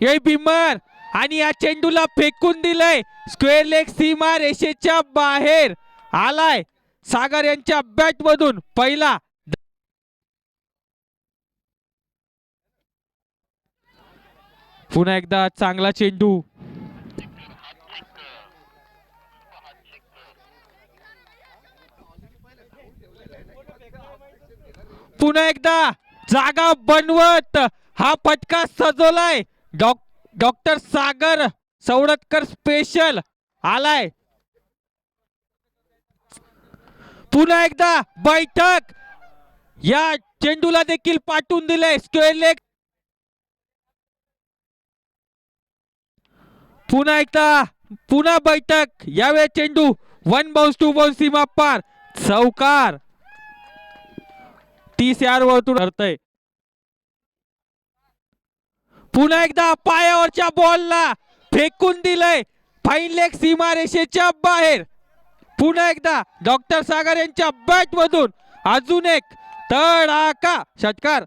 हे बिमर आणि या चेंडूला फेकून दिलंय स्क्वेअर लेग सीमा रेषेच्या बाहेर आलाय सागर यांच्या बॅट मधून पहिला पुन्हा एकदा चांगला चेंडू पुन्हा एकदा जागा बनवत हा फटका सजवलाय डॉक्टर सागर सवडतकर स्पेशल आलाय पुन्हा एकदा बैठक या चेंडूला देखील पाठवून दिले स्क्वेअर लेग पुन्हा एकदा पुन्हा बैठक यावेळी चेंडू 1 बाउन्स 2 बाउन्स सीमा पार चौकार 30 यार्ड वरतून हरतय पुन्हा एकदा पायावरच्या बॉलला फेकून दिलंय फाईन लेग सीमा रेषेच्या बाहेर पुन्हा एकदा डॉक्टर सागर यांच्या बॅट मधून अजून एक तडाखा षटकार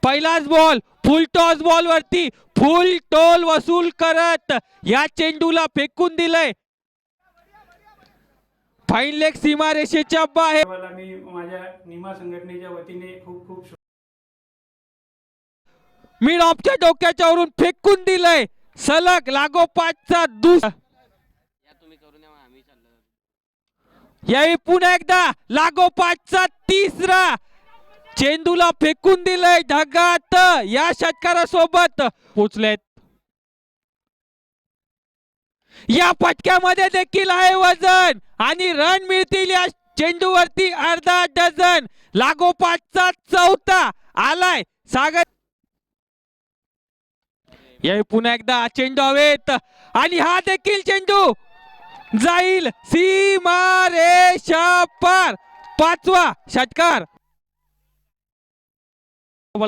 पहिलाच बॉल फुल टॉस बॉल वरती फुल टोल वसूल करत या चेंडूला फेकून दिलंय फाईन लेग सीमा रेषेच्या बाहेर मी माझ्या निमा संघटनेच्या वतीने खूप खूप मिड ऑफच्या डोक्याच्या वरून फेकून दिलंय सलग लागोपाठचा यावेळी पुन्हा एकदा लागोपाठचा तिसरा चेंडूला फेकून दिलंय ढगात या षटकारासोबत पोचलेत या फटक्यामध्ये देखील आहे वजन आणि रन मिळतील या चेंडूवरती अर्धा डझन लागोपाठचा चौथा आलाय सागर यावेळी पुन्हा एकदा चेंडू हवेत आणि हा देखील चेंडू जाईल सीमा रेषा पार पाचवा षटकार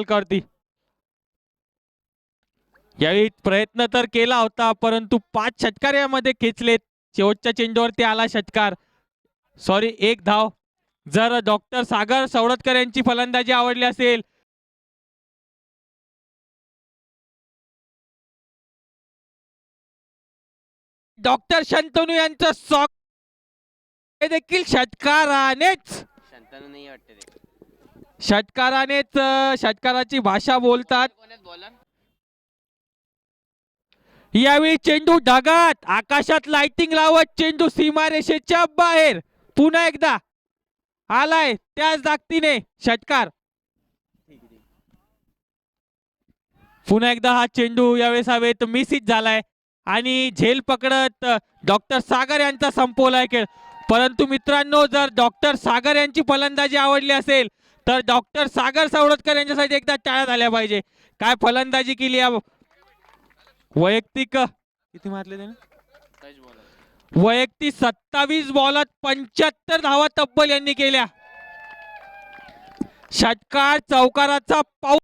करती यावेळी प्रयत्न तर केला होता परंतु 5 षटकार यामध्ये खेचलेत शेवटच्या चेंडूवरती आला षटकार सॉरी 1 धाव जर डॉक्टर सागर सवडतकर यांची फलंदाजी आवडली असेल डॉक्टर शंतनू यांचं स्वागत देखील षटकारानेच षटकाराची भाषा बोलतात यावेळी चेंडू ढगात आकाशात लाइटिंग लावत चेंडू सीमारेषेच्या बाहेर पुन्हा एकदा आलाय त्याच ताकदीने षटकार पुन्हा एकदा हा चेंडू यावेळेस हवेत मिसित झालाय आणि झेल पकडत डॉक्टर सागर यांचा संपवलाय खेळ परंतु मित्रांनो जर डॉक्टर सागर यांची फलंदाजी आवडली असेल तर डॉक्टर सागर सवडतकर यांच्यासाठी एकदा टाळ्या झाल्या पाहिजे काय फलंदाजी केली वैयक्तिक किती मारले त्याने वैयक्तिक 27 बॉलात 75 धावा तब्बल यांनी केल्या षटकार चौकाराचा पाऊस